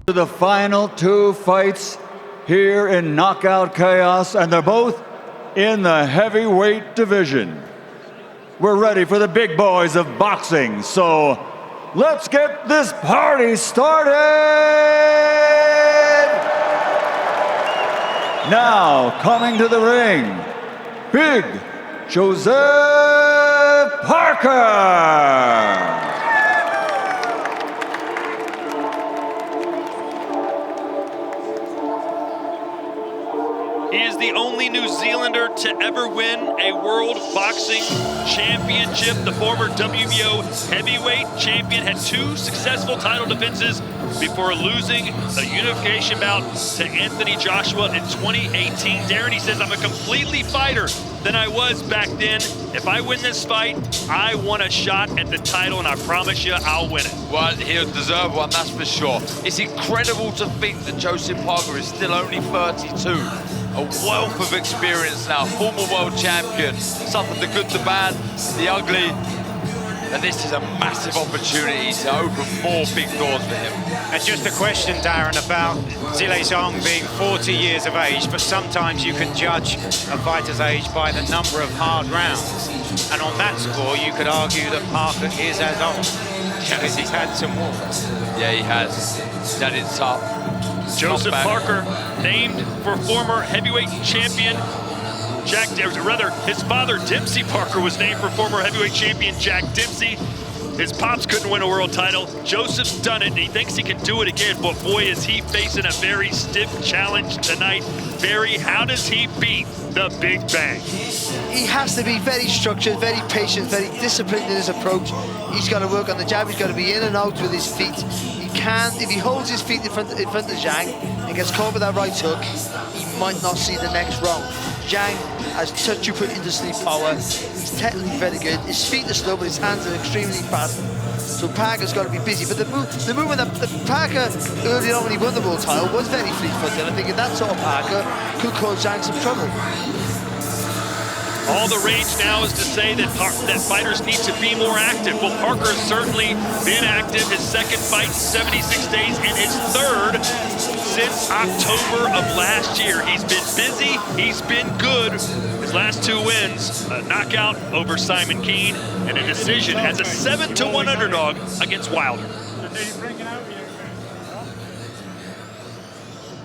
to the final two fights here in Knockout Chaos, and they're both in the heavyweight division. We're ready for the big boys of boxing, so let's get this party started! Now, coming to the ring, Big Joseph Parker! He is the only New Zealander to ever win a World Boxing Championship. The former WBO heavyweight champion had 2 successful title defenses before losing a unification bout to Anthony Joshua in 2018. Darren, he says, I'm a completely fighter than I was back then. If I win this fight, I want a shot at the title, and I promise you, I'll win it. Well, he'll deserve one, that's for sure. It's incredible to think that Joseph Parker is still only 32. A wealth of experience now, former world champion, suffered the good, the bad, the ugly, and this is a massive opportunity to open more big doors for him. And just a question, Darren, about Zhilei Zhang being 40 years of age, but sometimes you can judge a fighter's age by the number of hard rounds. And on that score, you could argue that Parker is as old, because he's had some wars. Yeah, he has. He's had it tough. Joseph Parker, named for former heavyweight champion Jack, or rather, his father, Dempsey Parker, was named for former heavyweight champion Jack Dempsey. His pops couldn't win a world title. Joseph's done it, and he thinks he can do it again, but boy, is he facing a very stiff challenge tonight. Barry, how does he beat the Big Bang? He has to be very structured, very patient, very disciplined in his approach. He's got to work on the jab, he's got to be in and out with his feet. He can, if he holds his feet in front of Zhang and gets caught with that right hook, he might not see the next round. Zhang has touch you put into sleep power. He's technically very good. His feet are slow, but his hands are extremely fast. So Parker's got to be busy. But the movement that Parker earlier on when he won the world title was very fleet-footed. I think that sort of Parker could cause Zhang some trouble. All the rage now is to say that fighters need to be more active. Well, Parker has certainly been active. His second fight in 76 days and his third since October of last year. He's been busy, he's been good. His last 2 wins, a knockout over Simon Keane and a decision as a 7-1 underdog against Wilder.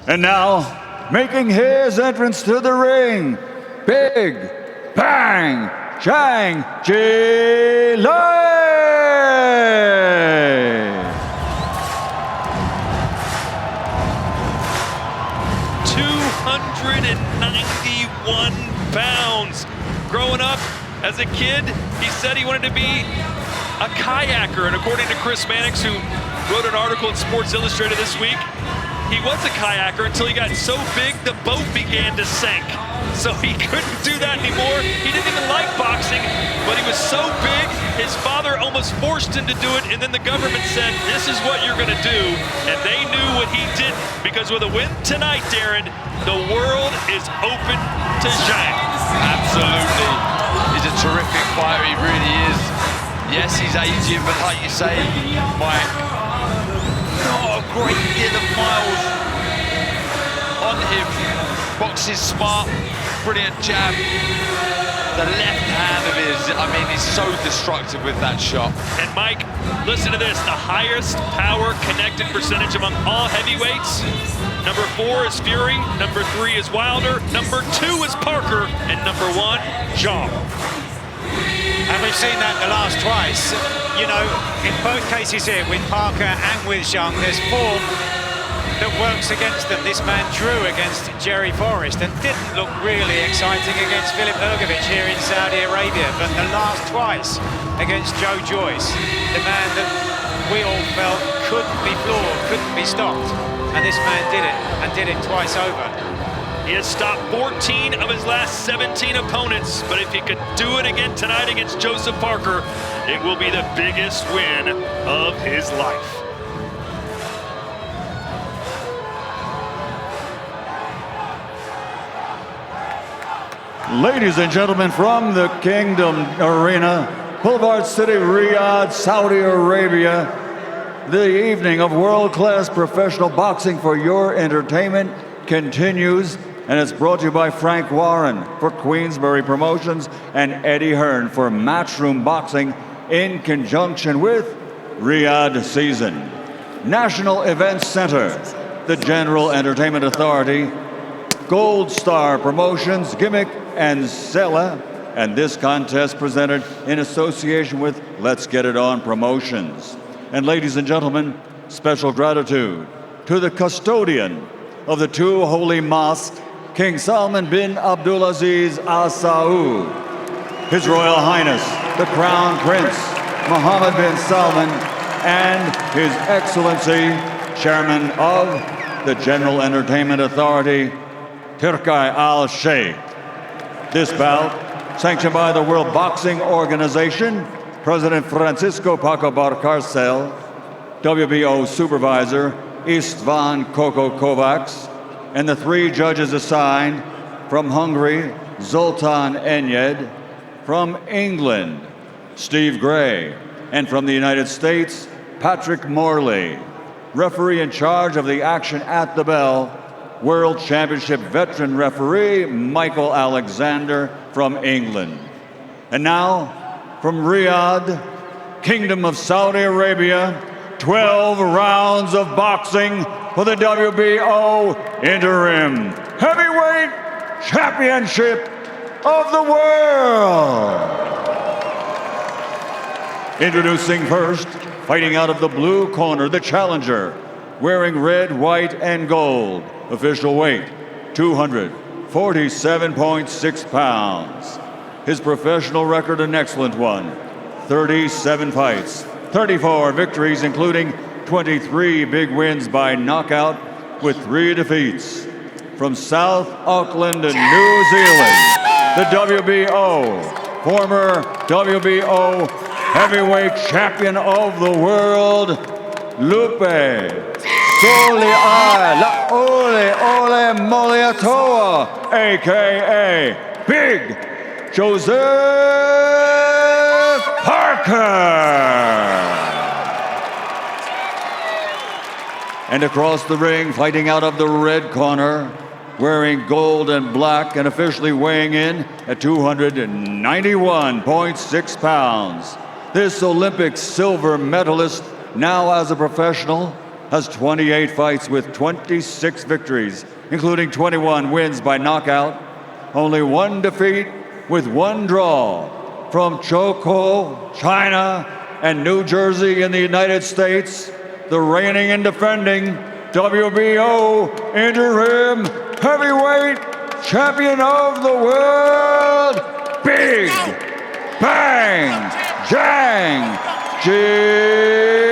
And now, making his entrance to the ring, Big Bang Zhang Zhilei! 291 pounds. Growing up as a kid, he said he wanted to be a kayaker, and according to Chris Mannix, who wrote an article in Sports Illustrated this week, he was a kayaker until he got so big the boat began to sink. So he couldn't do that anymore. He didn't even like boxing, but he was so big, his father almost forced him to do it, and then the government said, this is what you're gonna do, and they knew what he didn't, because with a win tonight, Darren, the world is open to Zhang. Absolutely. He's a terrific fighter, he really is. Yes, he's aging, but like you say, Mike, not a great deal of miles on him. Boxes smart, brilliant jab. The left hand of his, I mean, he's so destructive with that shot. And Mike, listen to this, the highest power connected percentage among all heavyweights. Number 4 is Fury, number 3 is Wilder, number 2 is Parker, and number 1, Zhang. And we've seen that the last twice. You know, in both cases here, with Parker and with Zhang, there's form that works against them. This man drew against Jerry Forrest and didn't look really exciting against Filip Hrgović here in Saudi Arabia, but the last twice against Joe Joyce, the man that we all felt couldn't be floored, couldn't be stopped, and this man did it, and did it twice over. He has stopped 14 of his last 17 opponents, but if he could do it again tonight against Joseph Parker, it will be the biggest win of his life. Ladies and gentlemen, from the Kingdom Arena, Boulevard City, Riyadh, Saudi Arabia, the evening of world-class professional boxing for your entertainment continues, and it's brought to you by Frank Warren for Queensberry Promotions and Eddie Hearn for Matchroom Boxing in conjunction with RIYADH Season. National Events Center, the General Entertainment Authority, Gold Star Promotions, Gimmick and Sella, and this contest presented in association with Let's Get It On Promotions. And ladies and gentlemen, special gratitude to the custodian of the two holy mosques, King Salman bin Abdulaziz Al Saud, His Royal Highness, the Crown Prince, Mohammed bin Salman, and His Excellency, Chairman of the General Entertainment Authority, Turkai Al Sheikh. This bout, sanctioned by the World Boxing Organization, President Francisco Paco Barcarcel, WBO Supervisor Istvan Koko Kovacs, and the three judges assigned from Hungary, Zoltan Enyed, from England, Steve Gray, and from the United States, Patrick Morley. Referee in charge of the action at the bell, World Championship veteran referee Michael Alexander from England. And now, from Riyadh, Kingdom of Saudi Arabia, 12 rounds of boxing for the WBO Interim Heavyweight Championship of the World. Introducing first, fighting out of the blue corner, the challenger, wearing red, white, and gold. Official weight, 247.6 pounds. His professional record, an excellent one, 37 fights, 34 victories, including 23 big wins by knockout with 3 defeats. From South Auckland and New Zealand, the WBO, former WBO heavyweight champion of the world, Lupe Soliai Laole Ole Moliatoa, a.k.a. Big Joseph Parker. And across the ring, fighting out of the red corner, wearing gold and black and officially weighing in at 291.6 pounds. This Olympic silver medalist, now as a professional, has 28 fights with 26 victories, including 21 wins by knockout, only 1 defeat with 1 draw. From Choco, China, and New Jersey in the United States, the reigning and defending WBO Interim Heavyweight Champion of the World, Big Bang Jang Zhilei.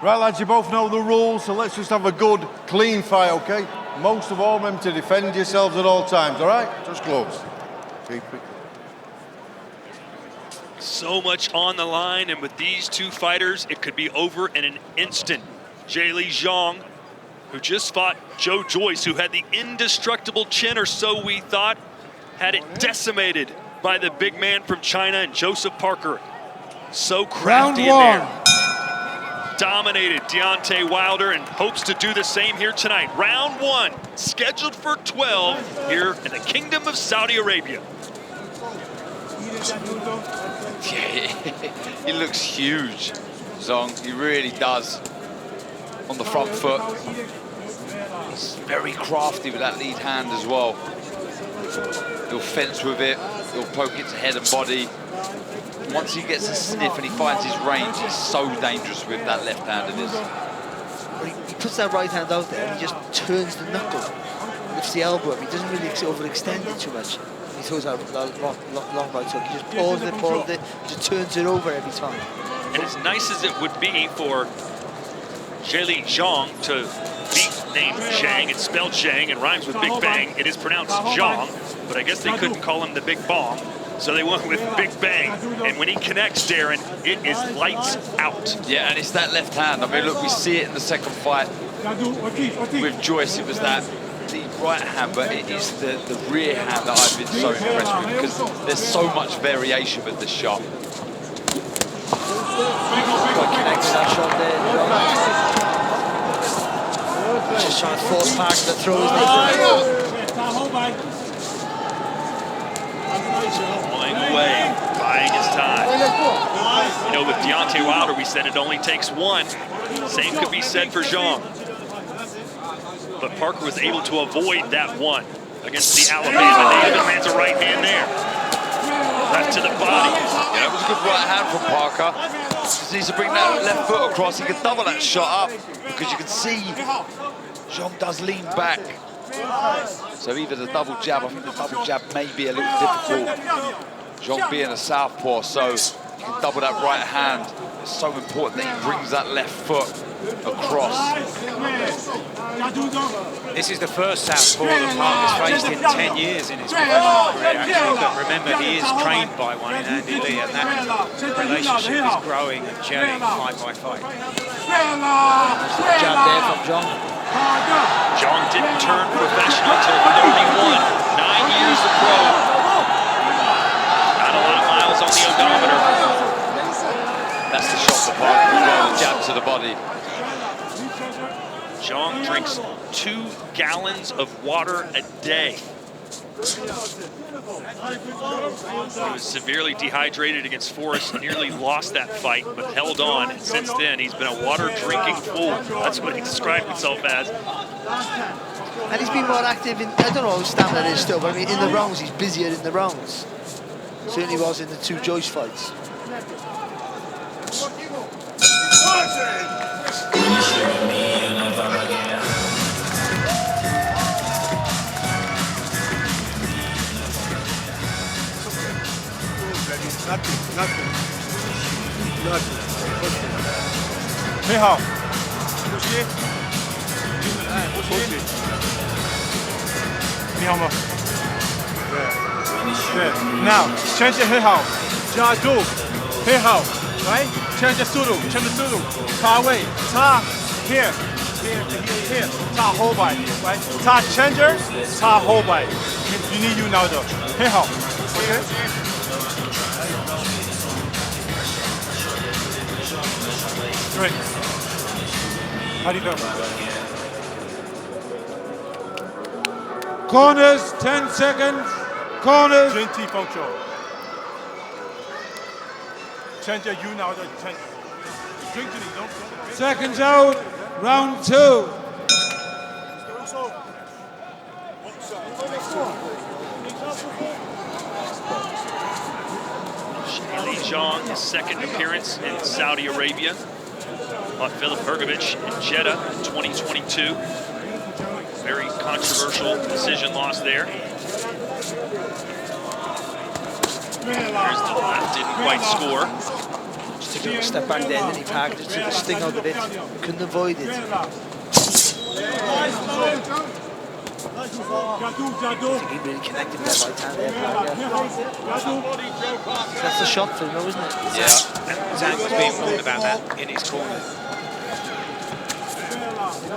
Right, lads, you both know the rules, so let's just have a good, clean fight, okay? Most of all, remember to defend yourselves at all times, all right? Just close. Keep it. So much on the line, and with these two fighters, it could be over in an instant. Zhilei Zhang, who just fought Joe Joyce, who had the indestructible chin, or so we thought, had it decimated by the big man from China, and Joseph Parker. So crafty in there. Dominated Deontay Wilder and hopes to do the same here tonight. Round 1, scheduled for 12 here in the Kingdom of Saudi Arabia. He looks huge, Zhang. He really does. On the front foot. He's very crafty with that lead hand as well. He'll fence with it. He'll poke its head and body. Once he gets a sniff and he finds his range, he's so dangerous with that left hand of his. He puts that right hand out there and he just turns the knuckle, lifts the elbow up. He doesn't really overextend it too much. He throws out long right hook. He just pauses it, just turns it over every time. And as nice as it would be for Zhilei Zhang to be named Zhang, it's spelled Zhang and rhymes with Big Bang. It is pronounced Zhang, but I guess they couldn't call him the Big Bong. So they went with Big Bang, and when he connects, Darren, it is lights out. Yeah, and it's that left hand. I mean, look, we see it in the second fight with Joyce. It was that the right hand, but it is the rear hand that I've been so impressed with because there's so much variation with the shot. Got connected that shot there. Just trying to force Parker to throw his knee. Pulling away, buying his time. You know, with Deontay Wilder, we said it only takes one. Same could be said for Zhang. But Parker was able to avoid that one against the Alabama native. Lands a right hand there. Left to the body. Yeah, that was a good right hand from Parker. Just needs to bring that left foot across. He can double that shot up because you can see Zhang does lean back. So either the double jab, I think the double jab may be a little difficult. Zhang being a southpaw, so you can double that right hand. It's so important that he brings that left foot across. This is the first southpaw that Parker's faced in 10 years in his professional career, actually. But remember, he is trained by one in Andy Lee, and that relationship is growing and gelling fight by fight. Jab there from Zhang. Zhang didn't turn professional until 31. 9 years of pro. Not a lot of miles on the odometer. That's the shot for Parker as well, the jab to the body. Zhang drinks 2 gallons of water a day. He was severely dehydrated against Forrest, nearly lost that fight, but held on. And since then, he's been a water-drinking fool. That's what he described himself as. And he's been more active in, I don't know how stamina is still, but I mean, in the rounds, he's busier in the rounds. Certainly was in the 2 Joyce fights. Nothing. 很好，呼吸，呼吸，你好吗？对 ，Now 全身很好，加速很好 ，right？ change the 速度，插位，插 here，插后摆 ，right？ 插 changer， 插后摆 ，you need you now 的，很好 ，OK？ Great. How do you feel? Corners, 10 seconds. Corners. 20 function. Change your you now. Drink to me, don't. Seconds out. Round 2. Zhilei Zhang, his second appearance in Saudi Arabia. Fought Philip Hrgović in Jeddah in 2022. Very controversial decision loss there. There's the left, didn't quite score. Just took a little step back there, and then he packed it, took the sting out of it. Couldn't avoid it. I think he really connected with that right hand there, Parker. That's the shot for him, though, isn't it? Yeah, and Zhang was being warned about that in his corner. I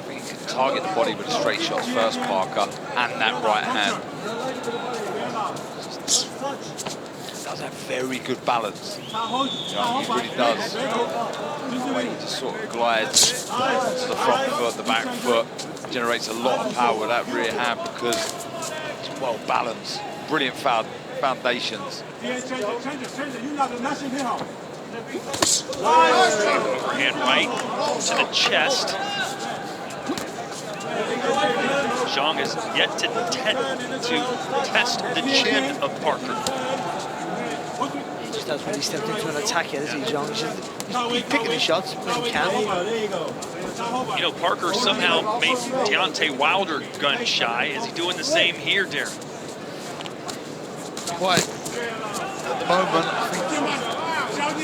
think he can target the body with straight shots first, Parker, and that right hand. Does have very good balance. You know, he really does. The way he just sort of glides to the front foot, the back foot, generates a lot of power with that rear hand because it's well balanced. Brilliant foundations. Overhand right to the chest. Zhang has yet to test the chin of Parker. He just has really stepped into an attack here, doesn't he, Zhang? He's picking his shots when he can. You know, Parker somehow made Deontay Wilder gun shy. Is he doing the same here, Darren? Quite at the moment, I think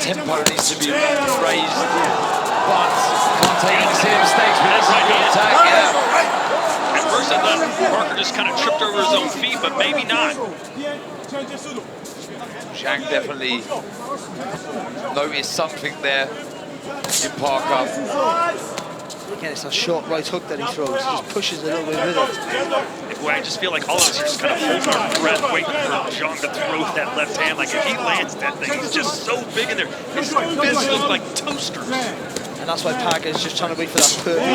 tempo needs to be raised, but can't take any silly mistakes with this right attack. Yeah. first I thought Parker just kind of tripped over his own feet, but maybe not. Zhang definitely noticed something there in Parker. Again, it's a short right hook that he throws. He just pushes a little bit with it. Boy, I just feel like all of us are just kind of holding our breath, waiting for Zhang to throw that left hand. Like, if he lands that thing, he's just so big in there. His fists look like toasters. And that's why Parker is just trying to wait for that perfect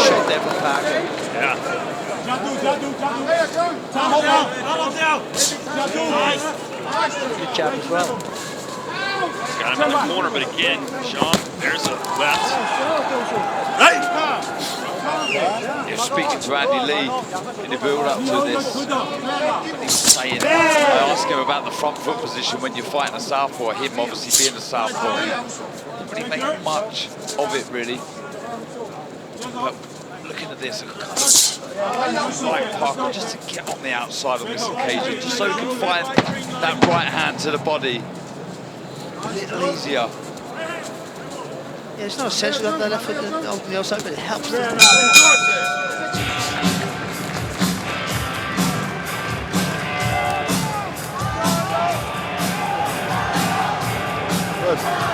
shot there from Parker. Yeah. Good jab as well. Got him in the corner, but again, Zhang, there's a left. You're speaking to Andy Lee in the build-up to this. And he was saying, I asked him about the front foot position when you're fighting a southpaw, him obviously being a southpaw. He didn't really make much of it, really. But looking at this, I like Parker just to get on the outside on this occasion, just so he can find that right hand to the body a little easier. Yeah, it's not essential to have that left foot on the outside, but it helps. Good.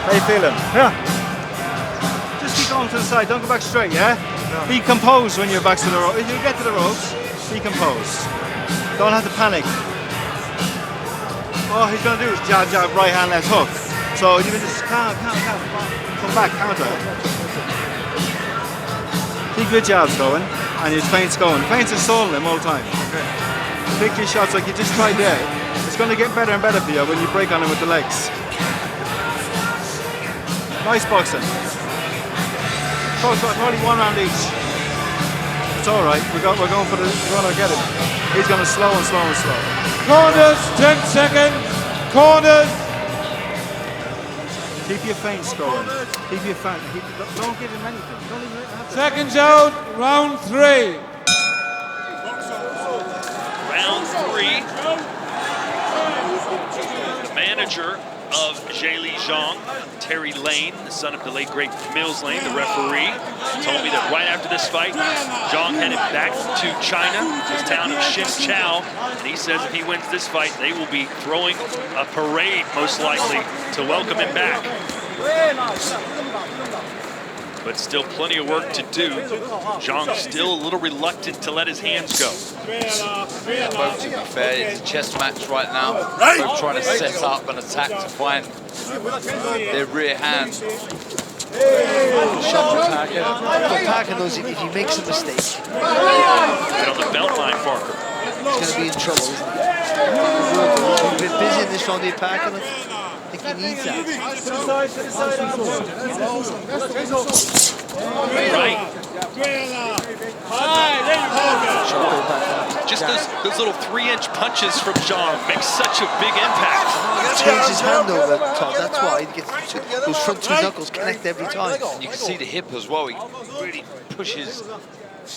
How you feeling? Yeah. Just keep going to the side. Don't go back straight, yeah? No. Be composed when you're back to the ropes. If you get to the ropes, be composed. Don't have to panic. All he's going to do is jab, jab, right hand, left hook. So you can just come back, counter. Keep your jabs going and your feints going. Feints are stalling him all the time. Okay. Pick your shots like you just tried there. It's going to get better and better for you when you break on him with the legs. Nice boxing. Only one round each. It's all right. We're going to get him. He's going to slow and slow and slow. Corners, 10 seconds. Corners. Keep your feints going. Keep your feint. Don't give him anything. Don't even have to. Seconds out, round 3. Round 3. The manager of Zhilei Zhang, Terry Lane, the son of the late great Mills Lane, the referee, told me that right after this fight, Zhang headed back to China, his town of Xinchao, and he says if he wins this fight, they will be throwing a parade, most likely, to welcome him back. But still plenty of work to do. Zhang still a little reluctant to let his hands go. Yeah, both, to be fair, it's a chess match right now. Both trying to set up an attack to find their rear hand. Shot from Parker. But Parker knows if he makes a mistake, Get on the belt line, Parker. he's going to be in trouble, isn't he? He's been busy in this round here, Parker. I think he needs that. Right. Just those little 3-inch punches from Zhang make such a big impact. He turns his hand over, Tom. That's why he gets those front two knuckles connect every time. You can see the hip as well. He really pushes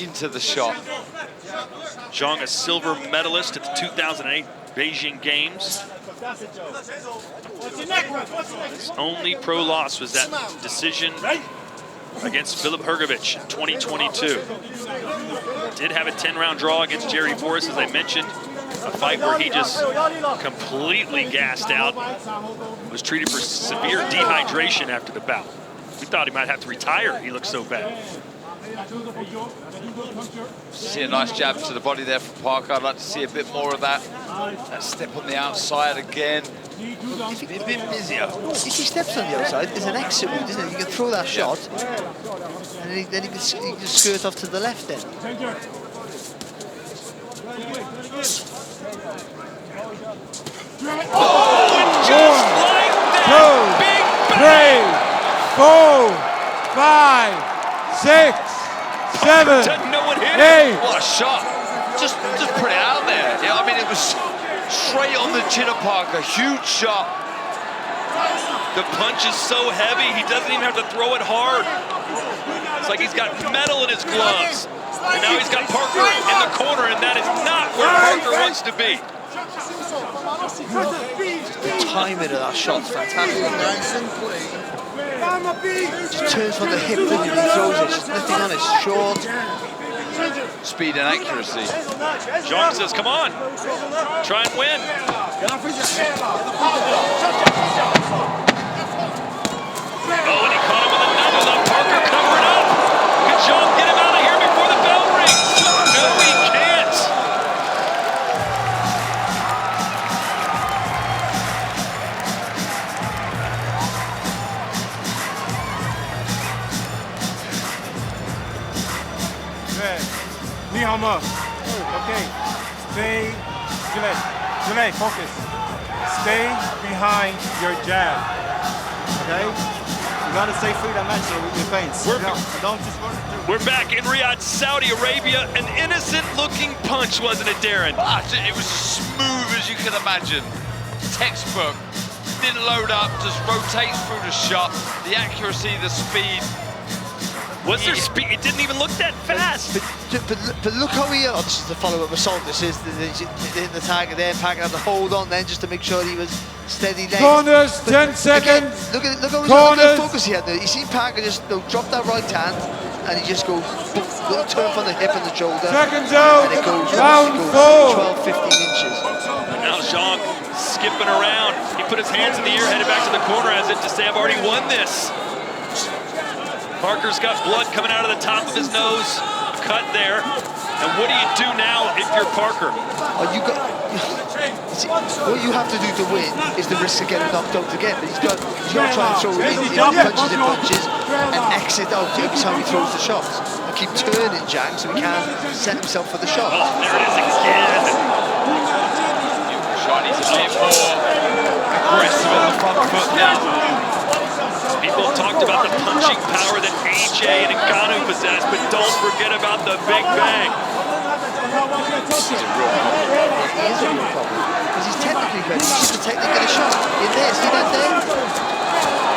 into the shot. Zhang, a silver medalist at the 2008 Beijing Games. His only pro loss was that decision against Filip Hrgović in 2022. Did have a 10-round draw against Jerry Boris, as I mentioned. A fight where he just completely gassed out. Was treated for severe dehydration after the bout. We thought he might have to retire. He looked so bad. See a nice jab to the body there from Parker. I'd like to see a bit more of that. That step on the outside again. A bit busier. If he steps on the outside, there's an exit route, isn't it? You can throw that shot, and then he can skirt off to the left then. Oh, just like that! 2, 3, 4, 5, 6, 7, Doesn't know what hit 8. What a shot. Just put it out there. Yeah, I mean, it was straight on the chin of Parker. Huge shot. The punch is so heavy, he doesn't even have to throw it hard. It's like he's got metal in his gloves. And now he's got Parker in the corner, and that is not where Parker wants to be. The timing of that shot's fantastic. Just turns from the hip, and he throws it. Just nothing on it, short. speed and accuracy. Zhang says, come on, try and win. Oh, and he caught him with another though. Parker covering up. Can Zhang get him out of here before the bell rings? No, he can't. Okay. Stay, Zhilei, focus. Stay behind your jab. Okay? You gotta stay three-dimensional with your feints. Don't just run it through. We're back in Riyadh, Saudi Arabia. An innocent-looking punch, wasn't it, Darren? It was smooth as you can imagine. Textbook. Didn't load up, just rotates through the shot. The accuracy, the speed. Was there speed? It didn't even look that fast. But look how he, this is the follow-up assault. This is the target there. Parker had to hold on then just to make sure he was steady legs. Corners, 10 Again, seconds. look how Corners. focus he had there. You see Parker just drop that right hand and he just goes, little turn from the hip and the shoulder. Seconds out. And it goes, Round 4. 12, 15 inches. Now Zhang skipping around. He put his hands in the air, headed back to the corner as if to say, I've already won this. Parker's got blood coming out of the top of his nose, cut there. And what do you do now if you're Parker? What you have to do to win is the risk of getting knocked out again. But he's got to try and throw punches and exit out every time he throws the shots. And keep turning Zhang so he can set himself for the shot. Oh, there it is again. Chinese a bit more aggressive on the front foot now. People have talked about the punching power that AJ and Ngannou possess, but don't forget about the Big Bang. He is a real problem. Because he's technically ready. He's just a technique of the shot. In there, see that there?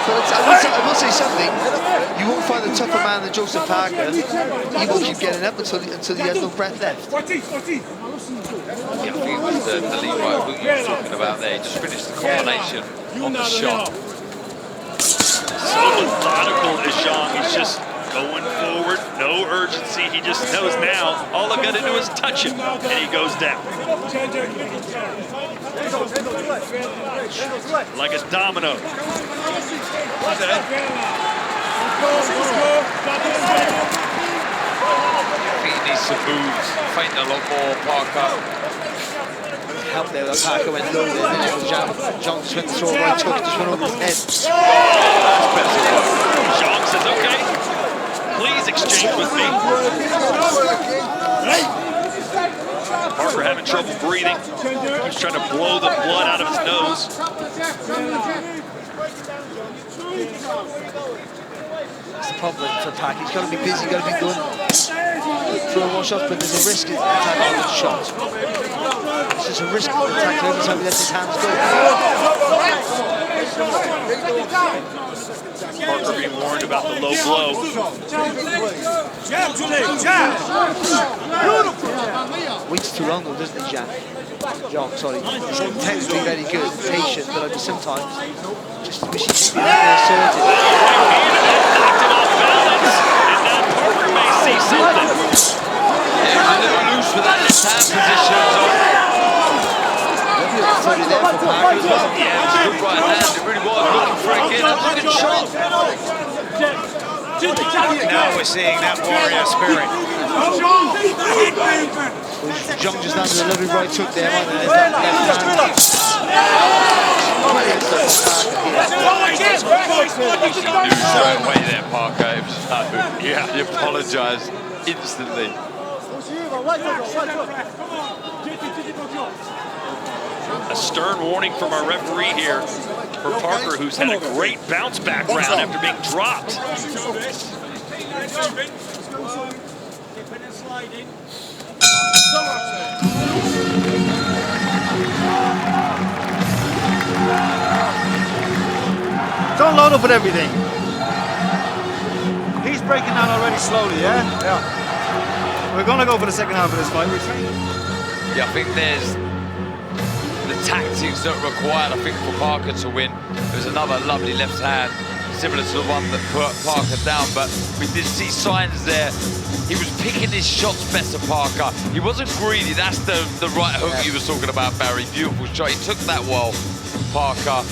But I will say something. You won't find a tougher man than Joseph Parker. He will keep getting up until he has no breath left. Yeah, I think it was the Levi who you were talking about there. He just finished the combination on the shot. So methodical is Zhang. He's just going forward, no urgency. He just knows now all I've got to do is touch him, and he goes down. Like a domino. I think he needs to move, faint a lot more, Parker. Help there, that Parker went low there, then it was Zhang just went to throw a right hook, just went over his head. Zhang says, okay, please exchange with me. Parker having trouble breathing. He's trying to blow the blood out of his nose. That's the problem for Parker. He's got to be busy, he's got to be going throwing more shots, but there's a risk in attacking with shots. It's just a risk of attack every time he lets his hands go. Parker being warned about the low blow. Waits too long though, doesn't he, Zhang, sorry. He's technically very good, patient, but sometimes just wish he could be more assertive. Knocked him off balance, and now Parker may see something. Yeah, a little loose with that left hand position. There for Parker as well. Yeah, it was a good right hand. It really was looking for it again. That was a good shot. Now we're seeing that warrior spirit. Zhang just landed a lovely right hook there, wasn't it? There's that left He knew straight away there, Parker. It was yeah, he apologised instantly. A stern warning from our referee here for Parker, who's had a great bounce back round after being dropped. Don't load up with everything. He's breaking down already slowly, yeah? Yeah. We're going to go for the second half of this fight. Yeah, I think there's the tactics that are required, I think, for Parker to win. There's another lovely left hand similar to the one that put Parker down, but we did see signs there. He was picking his shots better, Parker. He wasn't greedy. That's the right hook you were talking about, Barry. Beautiful shot. He took that well, Parker.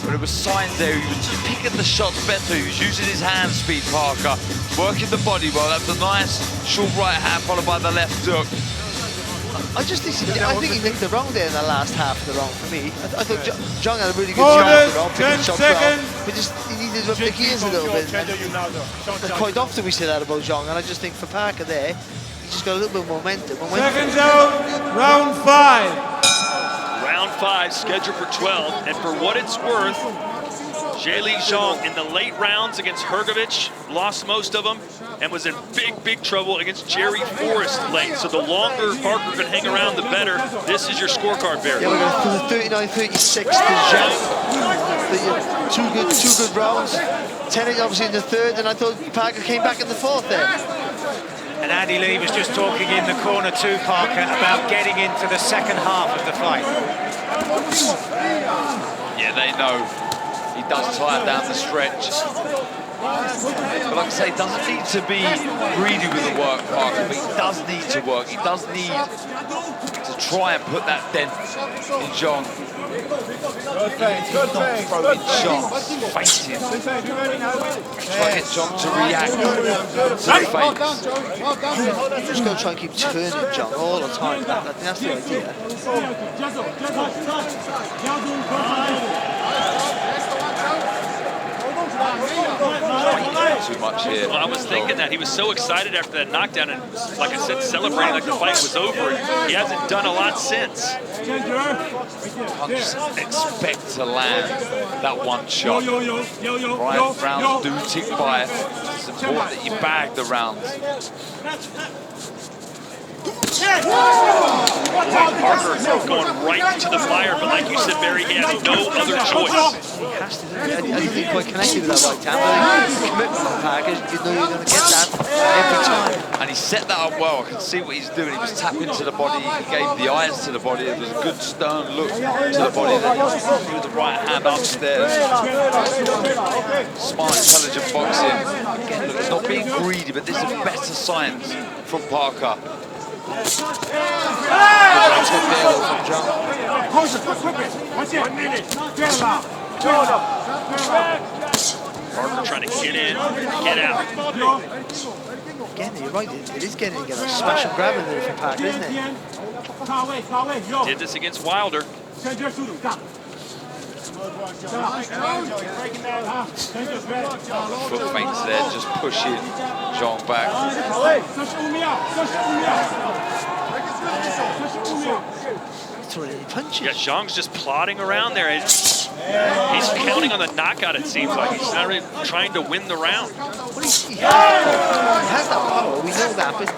But it was signs there. He was just picking the shots better. He was using his hand speed, Parker. Working the body well. That was a nice short right hand followed by the left hook. I think he linked the wrong there in the last half of the round for me. I thought Zhang had a really good shot of the round, picking shots well, but just he needed to up the gears a little bit. And quite often we say that about Zhang, and I just think for Parker there, he just got a little bit of momentum. Seconds out, round 5. Round 5 scheduled for 12, and for what it's worth, Zhilei Zhang in the late rounds against Hrgović lost most of them and was in big trouble against Jerry Forrest late. So the longer Parker could hang around, the better. This is your scorecard, Barry. Yeah, we're going to 39-36 to Zhang. Two good rounds. 10 obviously in the third, and I thought Parker came back in the fourth there. And Andy Lee was just talking in the corner to Parker about getting into the second half of the fight. Yeah, they know he does tire down the stretch. But like I say, he doesn't need to be greedy with the work, Parker, but he does need to work. He does need to try and put that dent in Zhang. Not throwing shots, fighting. Try and get Zhang to react to the feints. Just going to try and keep turning Zhang all the time. I think that's the idea. Too much here. Well, I was thinking that. He was so excited after that knockdown and, like I said, celebrating like the fight was over. He hasn't done a lot since. Can't just expect to land that one shot. Right, rounds do tick by. It's important that you bag the rounds. Parker going right to the fire, but like you said, Barry, he has no other choice. He has to, I didn't think quite connected with that right hand, but the commitment from Parker, you know you're going to get that every time. And he set that up well. I can see what he's doing. He was tapping to the body. He gave the eyes to the body. It was a good stern look to the body. Then he with the right hand upstairs. Smart, intelligent boxing. Again, look, not being greedy, but this is better signs from Parker. Parker trying to get in, get out. Again, you're right, it is getting together. Smash and grab in there from Parker, isn't it? Did this against Wilder. Foot feints there, just pushing Zhang back. Punches. Yeah, Zhang's just plodding around there. He's counting on the knockout, it seems like. He's not really trying to win the round. Well, he has that power, we know that, but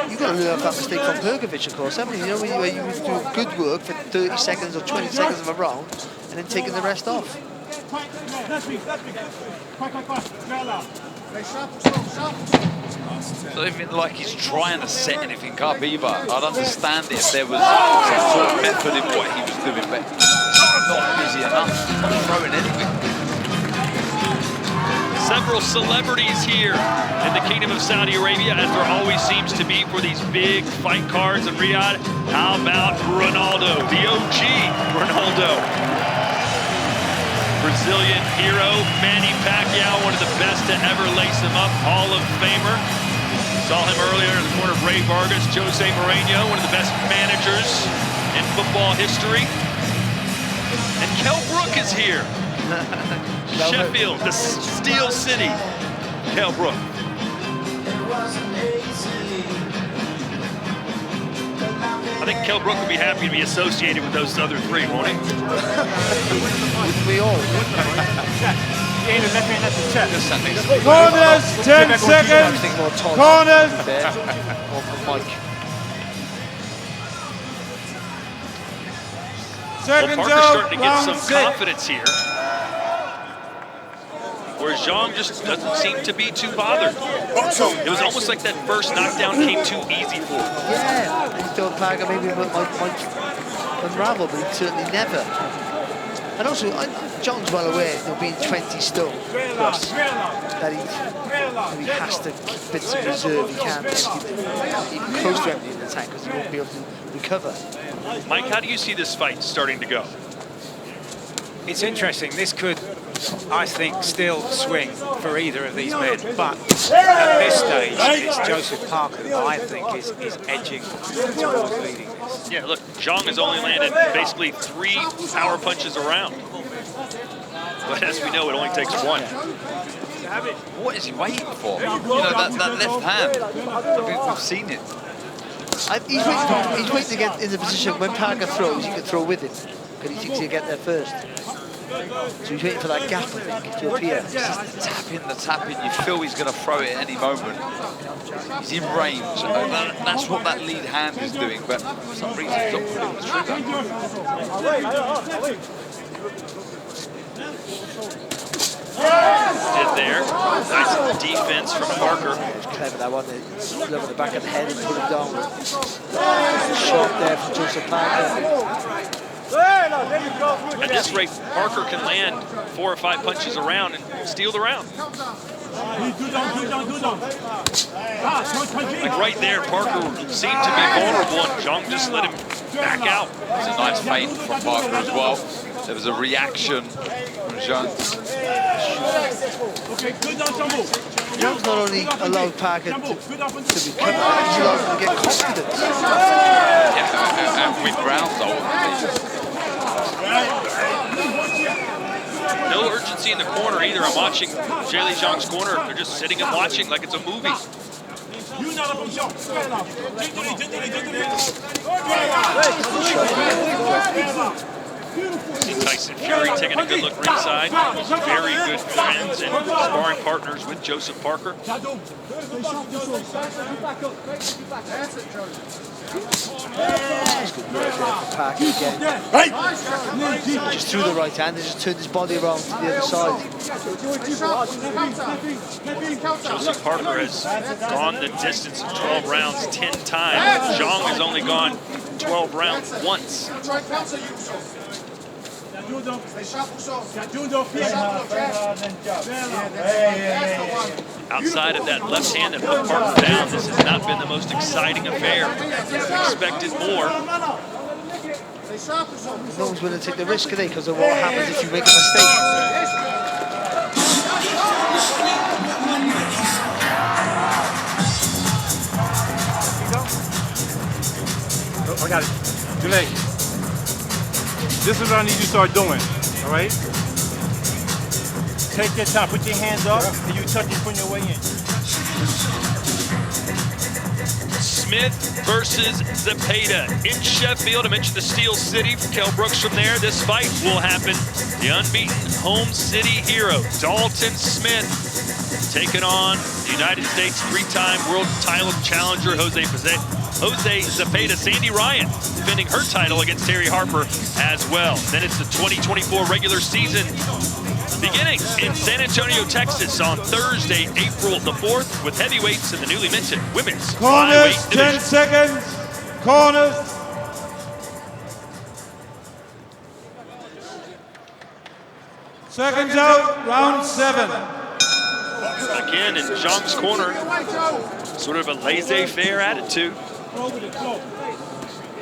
you've got to learn that mistake from Hrgović, of course, haven't you? You know, where you do good work for 30 seconds or 20 seconds of a round, and then taking the rest off. It's not even like he's trying to set anything up either. I'd understand it if there was some sort of method in what he was doing, but he's not busy enough. He's not throwing anything. Several celebrities here in the Kingdom of Saudi Arabia, as there always seems to be for these big fight cards in Riyadh. How about Ronaldo, the OG Ronaldo? Brazilian hero, Manny Pacquiao, one of the best to ever lace him up, Hall of Famer. Saw him earlier in the corner of Ray Vargas, Jose Mourinho, one of the best managers in football history. And Kell Brook is here. Sheffield, the Steel City. Kell Brook. I think Kell Brook would be happy to be associated with those other three, won't he? We all. Corners, 10 seconds. Corners. Well, Parker's starting to get some confidence here. Where Zhang just doesn't seem to be too bothered. It was almost like that first knockdown came too easy for him. Yeah, he thought Parker maybe might unravel, but he certainly never. And also, John's well aware, being 20 stone plus, that he has to keep bits of reserve. He can't keep close to emptying the tank because he won't be able to recover. Mike, how do you see this fight starting to go? It's interesting. This could, I think, still swing for either of these men. But at this stage, it's Joseph Parker who I think is edging towards leading this. Yeah, look, Zhang has only landed basically 3 power punches around. But as we know, it only takes 1. What is he waiting for? You know, that left hand. We've seen it. He's waiting to get in the position when Parker throws, he can throw with him. Because he thinks he'll get there first. So he's waiting for that gap, I think, to appear. The tapping, you feel he's going to throw it at any moment. He's in range. That's what that lead hand is doing, but for some reason he's not pulling the trigger. Did there. Nice defense from Parker. Clever, that one. Over the back of the head and put him down. Shot there from Joseph Parker. At this rate, Parker can land 4 or 5 punches around and steal the round. Like right there, Parker seemed to be vulnerable and Zhang just let him back out. It's a nice feint from Parker as well. There was a reaction from Zhang. Zhang's not only allowed Parker to recover, he's allowed him to get confidence. Yeah, and win rounds ultimately. No urgency in the corner either. I'm watching Zhilei Zhang's corner. They're just sitting and watching like it's a movie. See Tyson Fury taking a good look ringside. Very good friends and sparring partners with Joseph Parker. Parker again. Just threw the right hand and just turned his body around to the other side. Joseph Parker has gone the distance of 12 rounds 10 times. Zhang has only gone 12 rounds once. Outside of that left hand that put Parker down, this has not been the most exciting affair. Expected more. No one's willing to take the risk, are they? Because of what happens if you make a mistake. I got it. Zhilei, this is what I need you to start doing, all right? Take your time, put your hands up, and you touch it from your way in. Smith versus Zepeda in Sheffield. I mentioned the Steel City for Kell Brooks from there. This fight will happen. The unbeaten home city hero, Dalton Smith, taking on the United States 3-time world title challenger, Jose Zepeda. Sandy Ryan defending her title against Terry Harper as well. Then it's the 2024 regular season beginning in San Antonio, Texas on Thursday, April the 4th with heavyweights in the newly mentioned women's Corners, flyweight 10 division. seconds. Corners. Seconds out, round 7. Again, in Zhang's corner, sort of a laissez-faire attitude.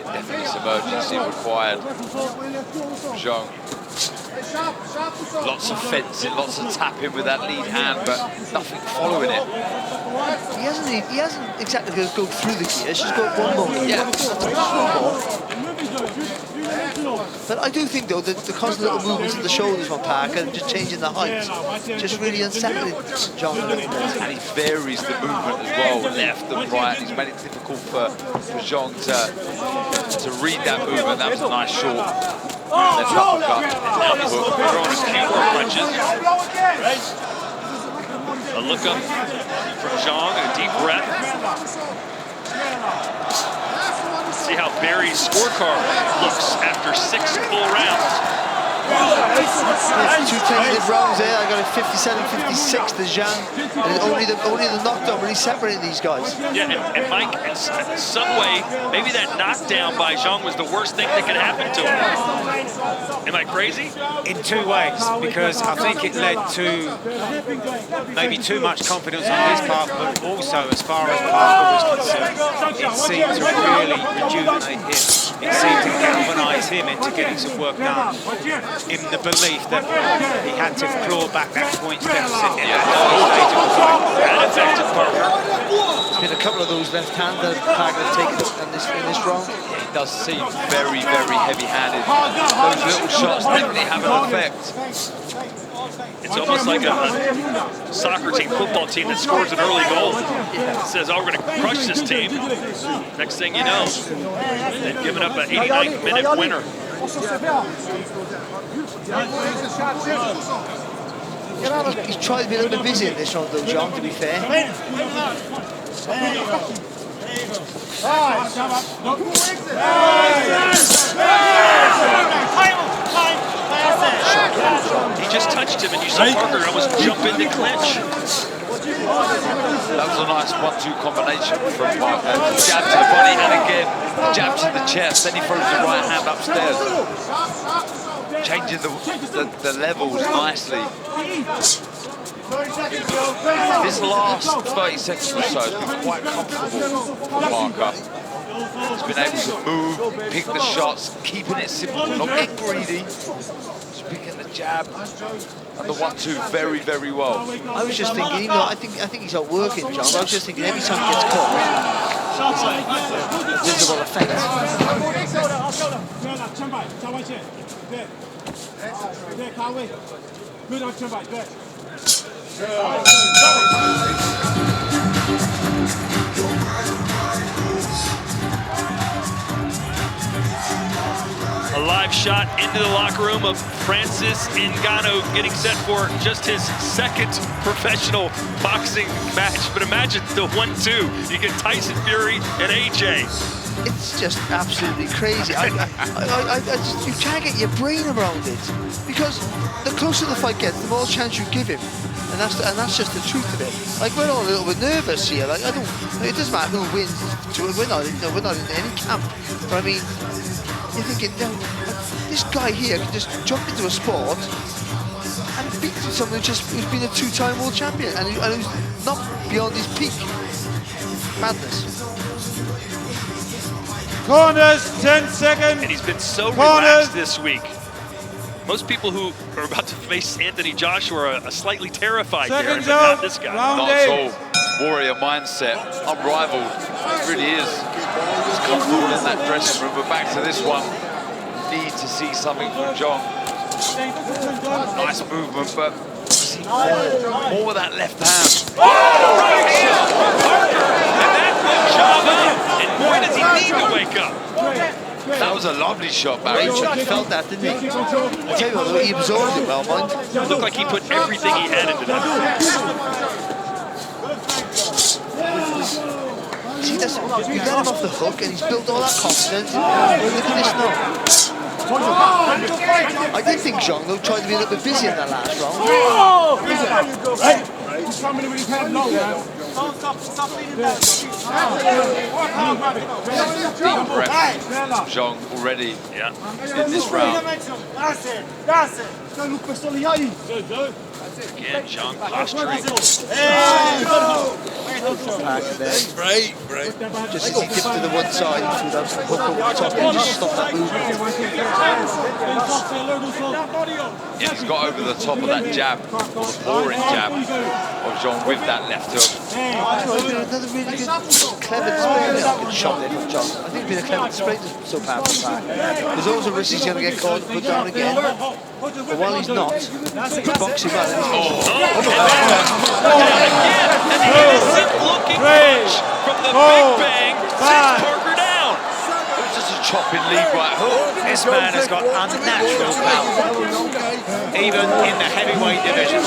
Definitely some urgency required from Zhang. Lots of fencing, lots of tapping with that lead hand, but nothing following it. He hasn't exactly go through the gears, just got one more. Yeah. But I do think, though, that the constant little movements of the shoulders from Parker and just changing the height, just really unsettling Zhang a little bit. And he varies the movement as well, left and right. He's made it difficult for Zhang to read that movement. That was a nice short left uppercut. Now he's throwing a few more punches. A look up from Zhang, a deep breath. See how Barry's scorecard looks after 6 full rounds. Two tentative rounds there. I got a 57-56 to Zhang. And only the knockdown really separated these guys. Yeah, and Mike, in some way, maybe that knockdown by Zhang was the worst thing that could happen to him. Am I crazy? In two ways, because I think it led to maybe too much confidence on his part, but also as far as Parker was concerned, it seemed to really rejuvenate him. It seemed to galvanise him into getting some work done in the belief that he had to claw back that points deficit in that early stage of the fight. That affected Parker. There's been a couple of those left hands that Parker has taken in this round. It does seem very, very heavy-handed. Those little shots definitely have an effect. It's almost like a soccer team, football team that scores an early goal. It says, oh, we're going to crush this team. Next thing you know, they've given up an 89th-minute winner. He's tried to be a little bit busy in this round, though, John, to be fair. He just touched him, and you saw Parker almost jump into clinch. That was a nice 1-2 combination from Parker. Jab to the body, and again, jab to the chest, then he throws the right hand upstairs. Changing the levels nicely. This last 30 seconds or so has been quite comfortable for Parker. He's been able to move, pick the shots, keeping it simple, not getting greedy. Just picking the jab and the 1-2 very, very well. I was just thinking, even though I think he's out working, John, but I was just thinking every time he gets caught, it's like a visible effect. A live shot into the locker room of Francis Ngannou getting set for just his second professional boxing match. But imagine the 1-2. You get Tyson Fury and AJ. It's just absolutely crazy. You can't get your brain around it, because the closer the fight gets, the more chance you give him, and that's just the truth of it. Like, we're all a little bit nervous here. Like, it doesn't matter who wins. We're not in any camp. But I mean, you're thinking, this guy here can just jump into a sport and beat someone who's been a 2-time world champion and who's not beyond his peak. Madness. Corners, 10 seconds. And he's been so relaxed this week. Most people who are about to face Anthony Joshua are slightly terrified, Darren, but not this guy. Not at all. Warrior mindset, unrivaled. It really is. He's comfortable in that dressing room, but back to this one. Need to see something from Zhang. Nice movement, but see more with that left hand. Right shot from Parker, and that will Java, and boy does he need to wake up. That was a lovely shot, Barry. He felt that, didn't he? I tell you what, he absorbed it well, mind. It looked like he put everything he had into that. See, you let him off the hook and he's built all that confidence. Look at this now. I did think Zhang, though, tried to be a little bit busy in that last round. He's coming in with his head low, man. Deep breath from Zhang already in this round. Again, Zhang posturing. Great. Just as he dipped to the one side, he threw that hook over the top and just stopped that movement. Yeah, he's got over the top of that jab, or the pouring jab of Zhang with that left hook. Another really good, clever display shot there from Zhang. I think it's been a clever display so far from Parker. There's always a risk he's going to get caught and put down again. But while he's not, he's boxing well. An innocent looking punch from the Big Bang sends Parker down. It was just a chopping lead right hook. This man has got unnatural power, even in the heavyweight division.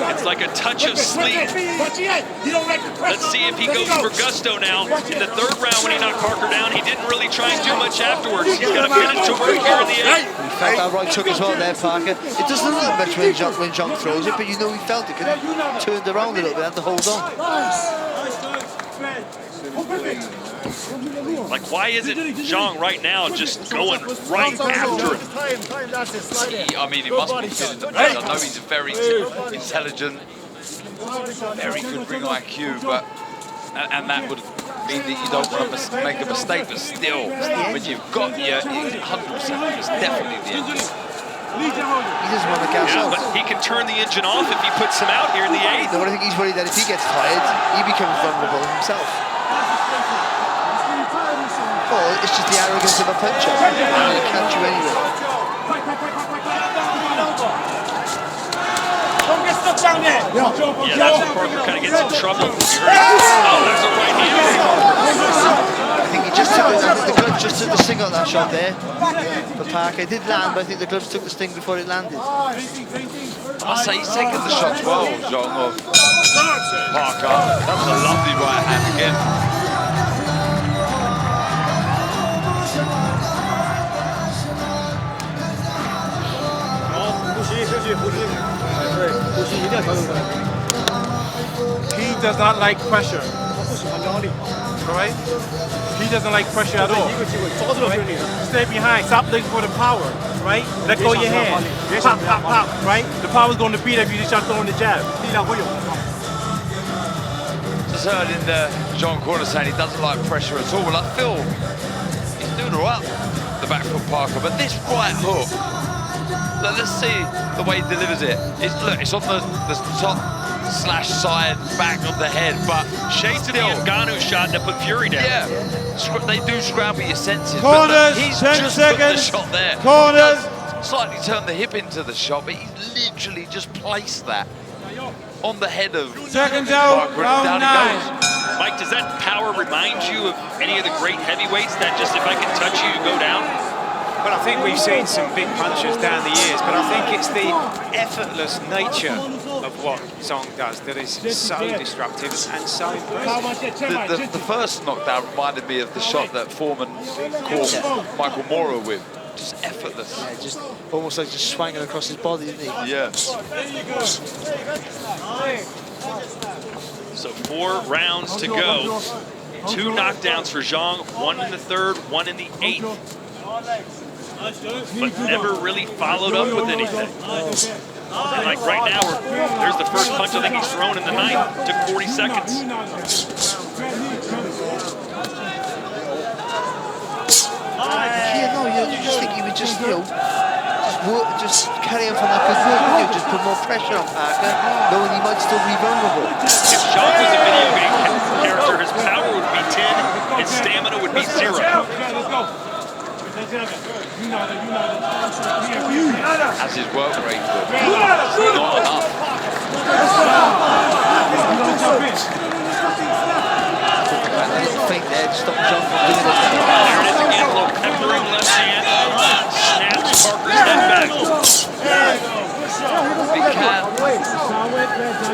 It's like a touch of sleep. Let's see if he goes for gusto now. In the third round when he knocked Parker down, he didn't really try and do much afterwards. He's got a minute to work here in the eighth. He felt that right hook as well there, Parker. It doesn't look much when Zhang throws it, but you know he felt it because he turned around a little bit, had to hold on. Like, why isn't Zhang right now just going right after him? I mean, he must be feeling the pressure. I know he's a very intelligent, very good ring IQ, but and that would mean that you don't want to make a mistake, but still, when you've got your 100%, it's definitely the engine. He doesn't want to gas out. But he can turn the engine off if he puts him out here in the eighth. No, but I think he's worried that if he gets tired, he becomes vulnerable himself. Or it's just the arrogance of a puncher. I'm going to catch you anyway. Yeah, that's where Parker kind of gets in trouble. Oh, there's a right hand from Parker. I think he just took the gloves just took the sting on that shot there. But Parker did land, but I think the gloves took the sting before it landed. I must say, he's taken the shots well, Zhang, of Parker. That was a lovely right hand again. He does not like pressure. Right? He doesn't like pressure at all. Right? Stay behind. Stop looking for the power. Right? Let go of your hand. Pop, pop, pop. Right? The power's going to beat if you just start throwing the jab. Just heard in the Zhang corner saying he doesn't like pressure at all. Well, I feel he's doing all right, the back foot Parker, but this right hook, look, let's see the way he delivers it. It's on the top slash side back of the head, but Shades of the Ngannou shot that put Fury down. yeah, they do scramble your senses. Corners, but look, he's 10 just seconds. put the shot there. Corners. He does slightly turn the hip into the shot, but he literally just placed that on the head of Seconds out, Parker, and round down he 9. goes. Mike, does that power remind you of any of the great heavyweights that just if I can touch you, you go down? Well, I think we've seen some big punches down the years, but I think it's the effortless nature of what Zhang does that is so destructive and so impressive. The first knockdown reminded me of the shot that Foreman caught Michael Mora with. Just effortless. Yeah, just almost like just swinging across his body, isn't he? Yeah. So 4 rounds to go. 2 knockdowns for Zhang, 1 in the third, 1 in the 8th. But never really followed up with anything. And like right now, there's the first punch I think he's thrown in the 9th. Took 40 seconds. Yeah, no, you just think he would just, just carry on from that good work, wouldn't you? Just put more pressure on Parker, knowing he might still be vulnerable. If Zhang was a video game character, his power would be 10, his stamina would be 0. As his work rate, but not enough. Fake there, stop Zhang from doing it. There it is again, a little peppering left hand. Snaps Parker's head back. He can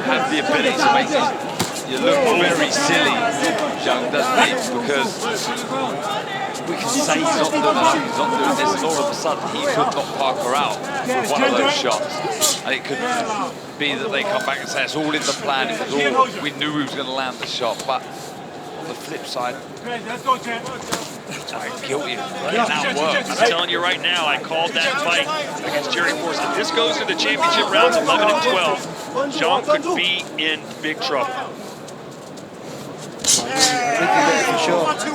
have the ability to make you look very silly, Zhang, doesn't he? Because we can say he's not doing that, he's not doing this, and all of a sudden he could knock Parker out with one of those shots. And it could be that they come back and say it's all in the plan, it was all, we knew he was going to land the shot, but on the flip side, I'm guilty of letting that work. I'm telling you right now, I called that fight against Jerry Force. If this goes to the championship rounds 11 and 12, Zhang could be in big trouble. For sure. Good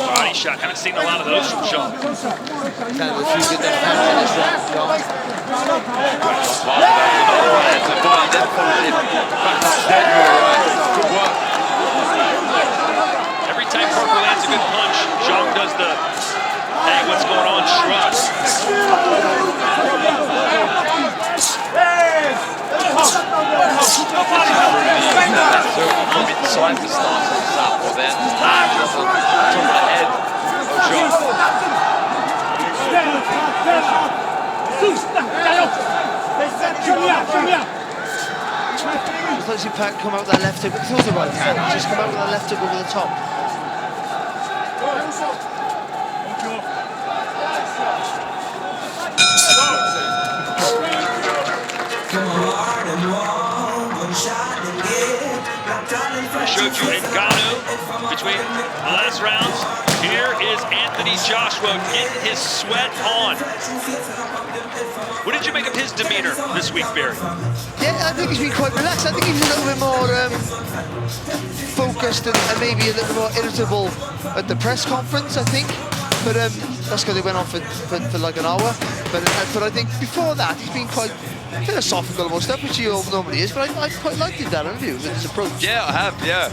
body shot. Haven't seen a lot of those from Zhang. Kind of a few good left hands in this round, good work. Every time Parker lands a good punch, Zhang does the, hey, what's going on, shrug. from inside the stance of the southpaw then. Just on top of the head of Zhang. Just like see Pack come out with that left hook, but throws the right hand. Just come out with that left hook over the top. I showed you Ngannou between the last rounds. Here is Anthony Joshua getting his sweat on. What did you make of his demeanor this week, Barry? Yeah, I think he's been quite relaxed. I think he's a little bit more focused and maybe a little more irritable at the press conference, I think. But that's because they went on for like an hour. But I think before that, he's been quite philosophical about stuff, which he normally is. But I quite liked him, that interview with his approach. Yeah, I have, yeah.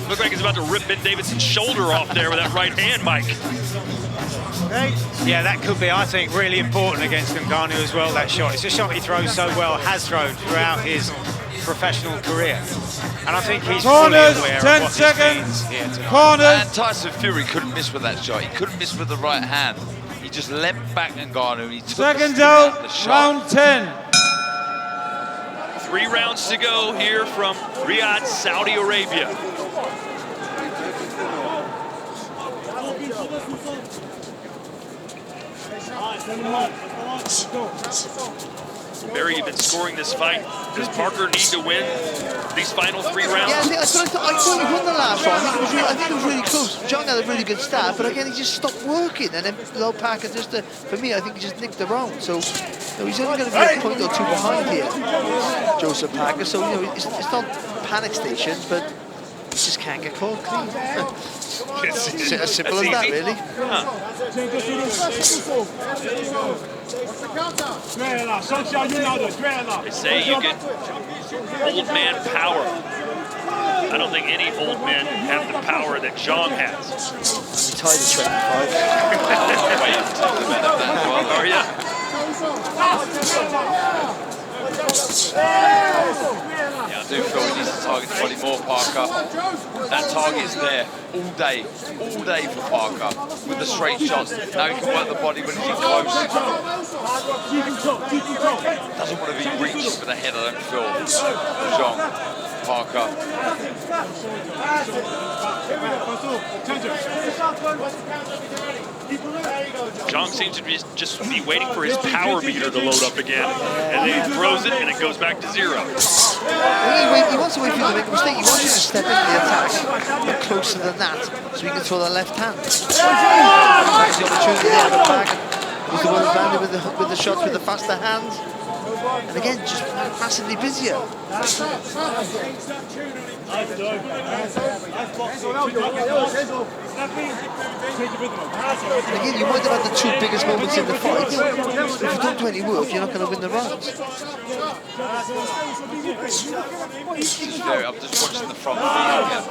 Looked like he's about to rip Ben Davidson's shoulder off there with that right hand, Mike. Yeah, that could be, I think, really important against Ngannou as well, that shot. It's a shot he throws so well, has thrown throughout his professional career. And I think he's fully aware of what this means here tonight. And Tyson Fury couldn't miss with that shot. He couldn't miss with the right hand. He just leapt back Ngannou and he took Seconds the out, shot. round 10. 3 rounds to go here from Riyadh, Saudi Arabia. Barry, you've been scoring this fight. Does Parker need to win these final 3 rounds? Yeah, I thought he won the last one. I think it was really close. Zhang had a really good start, but again, he just stopped working. And then Parker just, for me, I think he just nicked the round. So he's only going to be a point or two behind here, Joseph Parker. So, it's not panic stations, but he just can't get caught clean. It's as simple as that, really. They say you get old man power. I don't think any old men have the power that Zhang has. Retired Are you? Yeah, I do feel he needs to target the body more, Parker. That target's there all day for Parker with the straight shots. Now he can work the body when he's in close. Doesn't want to be reached with the head, I don't feel. Zhang, Parker. Zhang seems to just be waiting for his power meter to load up again, and then he throws it and it goes back to 0. He wants to wait for you to make a mistake. He wants you to step into the attack, but closer than that, so he can throw that left hand. That's the opportunity there for Parker. He's the one who's landed with the shots with the faster hands. And again, just massively busier. Again, you might have had the 2 biggest moments in the fight. If you don't do any work, you're not going to win the rounds. I'm just watching the front feet again.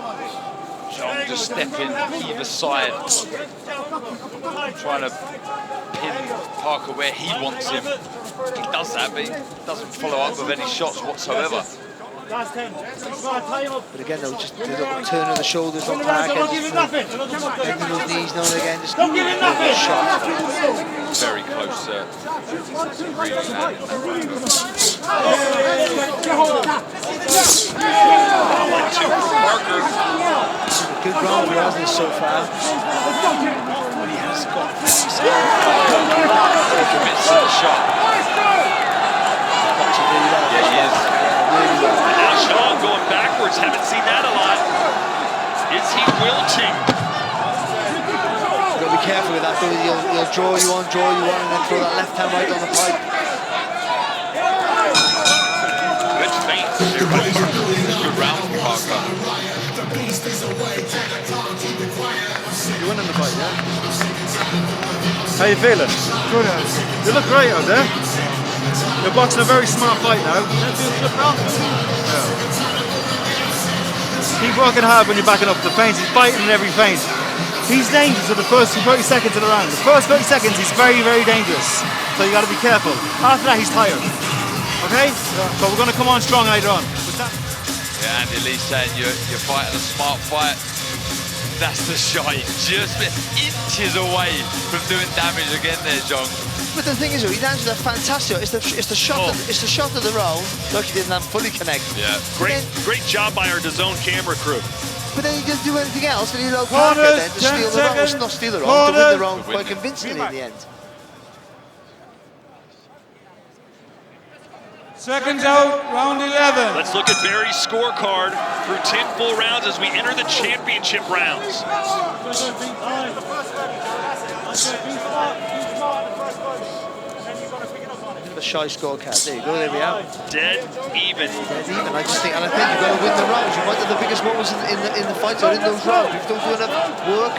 Zhang just stepping either side, trying to pin Parker where he wants him. He does that, but he doesn't follow up with any shots whatsoever. But again, though, just the little turn of the shoulders on Parker, bending those knees now and again, just a shot. Very close to really landing that round. Parker. Good round for us so far. He has got he commits to the shot. Yeah, he is. And now Zhang going backwards. Haven't seen that a lot. Is he wilting? You've got to be careful with that, though. He'll draw you on, and then throw that left hand right on the pipe. Good feint. Good round for Parker. You're winning the fight, yeah? How you feeling? Good. You look great out there. You're boxing a very smart fight now. Yeah. Keep working hard when you're backing up the feints. He's fighting in every feint. He's dangerous in the first 30 seconds of the round. The first 30 seconds, he's very, very dangerous. So you got to be careful. After that, he's tired. Okay? Yeah. So we're going to come on strong later on. Yeah, Andy Lee saying you're fighting a smart fight. That's the shot. Just inches away from doing damage again there, Zhang. But the thing is, he landed a fantastic. It's the shot. It's the shot of the round. Look, he didn't land fully connect. Yeah. Great job by our DAZN camera crew. But then he didn't do anything else, and he allowed Parker then to steal the round. Not steal the round, to win the round quite convincingly in the end. Seconds out, round 11. Let's look at Barry's scorecard through 10 full rounds as we enter the championship rounds. The shy scorecard. There you go. There we are. Dead even. Dead even. I just think, and I think you've got to win the rounds. You wanted the biggest moments in the fights or in those rounds. If you don't do enough work,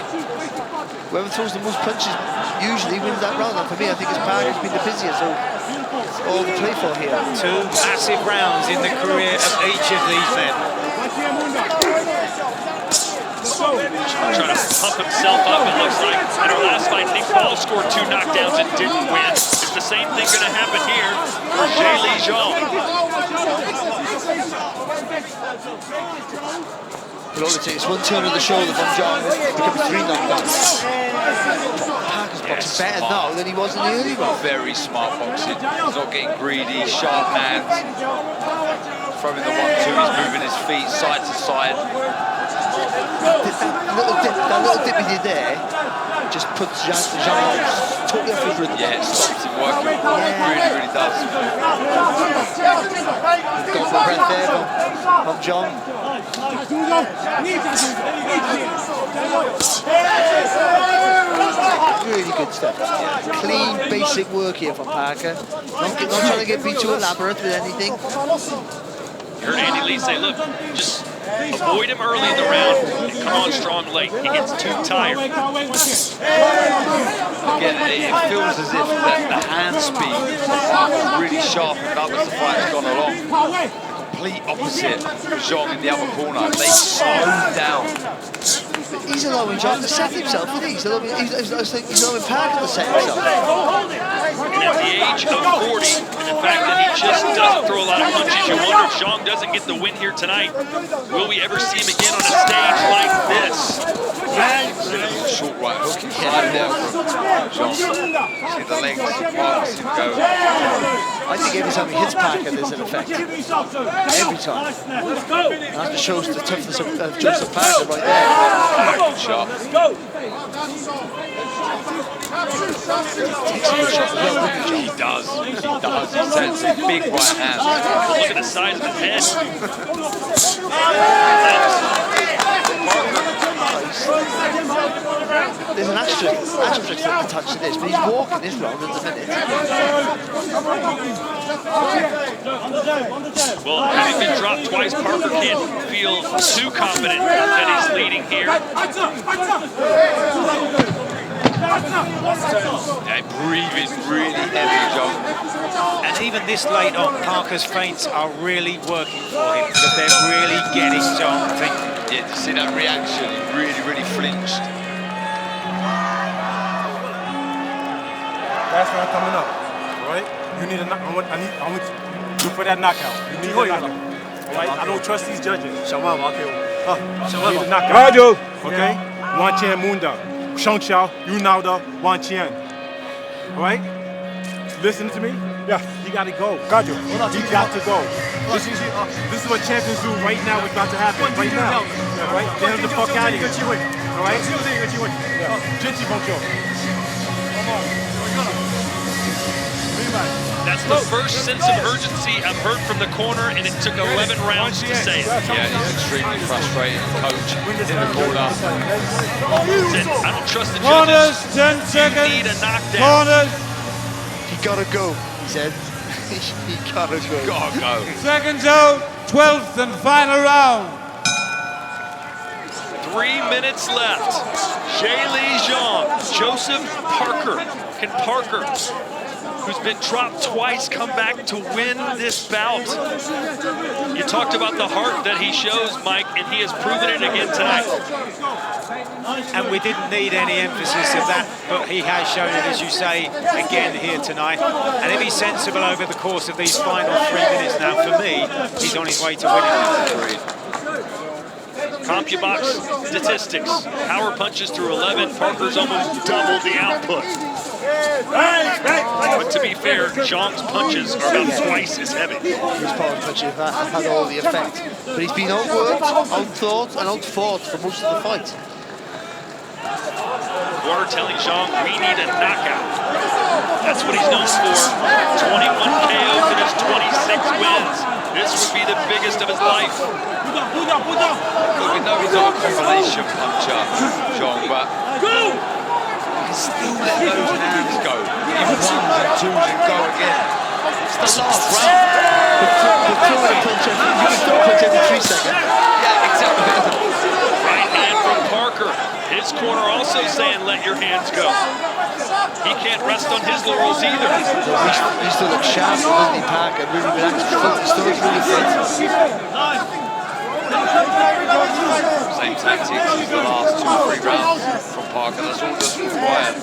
whoever throws the most punches usually wins that round. And for me, I think it's Parker's been the busiest. So it's all to play for here. 2 massive rounds in the career of each of these men. Trying to pump himself up, it looks like. In our last fight, Nick Paul scored 2 knockdowns and didn't win. Is the same thing going to happen here for Zhilei Zhang? But all it takes is one turn of the shoulder from John. It could be 3 knockdowns. Parker's boxing better now than he was in the early round. Very smart boxing. He's not getting greedy, sharp hands. Throwing the 1-2, he's moving his feet side to side. That little dip he did there just puts Zhang totally off his rhythm. Yeah, it stops him working. It really does. Got the breath there from John. Really good stuff. Yeah. Clean, basic work here from Parker. Not trying to get be too elaborate with anything. You heard Andy Lee say, look, just avoid him early in the round and come on strong late. He gets too tired. Again, it feels as if the hand speed is really sharpened up as the fight has gone along. Complete opposite of Zhang in the other corner. They slowed down. He's allowing John to set himself, isn't he? He's allowing Parker to set himself. And at the age of 40, and the fact that he just doesn't throw a lot of punches, you wonder if Zhang doesn't get the win here tonight. Will we ever see him again on a stage like this? Short right hook inside there from Zhang. See the legs, Parker see him go. I think every time he hits Parker, there's an effect. Every time. And that just shows the toughness of Joseph Parker right there. Sharp. He does. He sets a big right hand. Look at the size of his head. There's an asterisk attached to this, but he's walking this round at the minute. Well, having been dropped twice, Parker can't feel too confident that he's leading here. Yeah, breathing really heavy, John. And even this late on, Parker's feints are really working for him because they're really getting John thinking. Yeah, to see that reaction, he really flinched. Last round coming up, all right? You need a knock. I want you for that knockout. You need a knockout, all right? I don't trust these judges. You need a knockout. Okay? Wan Qian Munda, Shang Xiao, Yu Nauda, Wan Qian. All right? Listen to me. Yeah. You got to go. Got you. You got to go. This is what champions do right now. What's about to happen right now. All right? Get him the fuck out of here. All right? That's the first sense of urgency I've heard from the corner, and it took 11 rounds to say it. Yeah, he's extremely frustrated, coach, in the corner. Said, I don't trust the Corners, judges. 10 seconds. You need a knockdown. Corners. He gotta go, he said. He gotta go. Gotta go. Seconds out, 12th and final round. 3 minutes left. Zhilei Zhang, Joseph Parker. Can Parker who's been dropped twice, come back to win this bout. You talked about the heart that he shows, Mike, and he has proven it again tonight. And we didn't need any emphasis of that, but he has shown it, as you say, again here tonight. And if he's sensible over the course of these final 3 minutes now, for me, he's on his way to winning. CompuBox statistics. Power punches through 11. Parker's almost doubled the output. But to be fair, Zhang's punches are about twice as heavy. His power punches have had all the effect. But he's been outworked, outthought, and outfought for most of the fight. Corner telling Zhang, we need a knockout. That's what he's known for. 21 KOs in his 26 wins. This would be the biggest of his life. Look, we know he's not a combination puncher, Zhang, but he can still let those hands go. He ones and twos and go again. It's the last round. But throwing a punch, you can throw a punch every 3 seconds. Yeah, exactly. Right hand from Parker. His corner also saying, let your hands go. He can't rest on his laurels either. He still looks sharp, doesn't he, Parker? Really relaxed, still looks really fit. Same tactics as the last 2 or 3 rounds from Parker. That's all that's required.